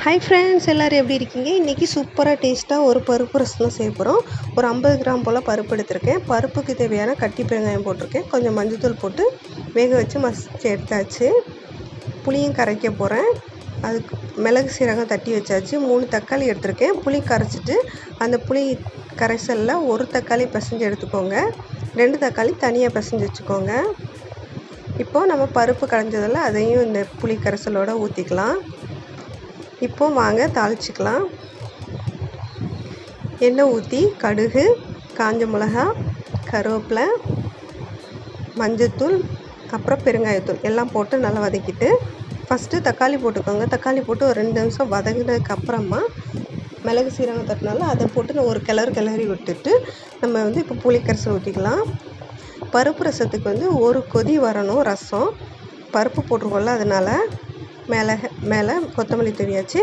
Hi friends, எல்லோரும் எப்படி இருக்கீங்க? இன்றைக்கி சூப்பராக டேஸ்ட்டாக ஒரு பருப்பு ரசம் தான் செய்ய போகிறோம். ஒரு 50 கிராம் போல் பருப்பு எடுத்திருக்கேன். பருப்புக்கு தேவையான கட்டி பெருங்காயம் போட்டிருக்கேன். கொஞ்சம் மஞ்சத்தூள் போட்டு வேக வச்சு மசிச்சு எடுத்தாச்சு. புளியும் கரைக்க போகிறேன். அதுக்கு மிளகு சீரகம் தட்டி வச்சாச்சு. 3 தக்காளி எடுத்திருக்கேன். புளி கரைச்சிட்டு அந்த புளி கரைசலில் ஒரு தக்காளி பிசைஞ்சு எடுத்துக்கோங்க. 2 தக்காளி தனியாக பிசைஞ்சு வச்சுக்கோங்க. இப்போது நம்ம பருப்பு கரைஞ்சதில் அதையும் இந்த புளி கரைசலோடு ஊற்றிக்கலாம். இப்போ வாங்க தாளிச்சிக்கலாம். எண்ணெய் ஊற்றி கடுகு, காஞ்ச மிளகா, கருவேப்பிலை, மஞ்சத்தூள், அப்புறம் பெருங்காயத்தூள் எல்லாம் போட்டு நல்லா வதக்கிட்டு ஃபஸ்ட்டு தக்காளி போட்டுக்கோங்க. தக்காளி போட்டு ஒரு 2 நிமிஷம் வதங்கினதுக்கப்புறமா மிளகு சீரகம் தட்டினால அதை போட்டு ஒரு கிளறி விட்டுட்டு நம்ம இப்போ புளி கரைசல் ஊற்றிக்கலாம். பருப்பு ரசத்துக்கு ஒரு கொதி வரணும். ரசம் பருப்பு போட்டிருக்கோம்ல, அதனால் மேலே கொத்தமல்லி தூவியாச்சு.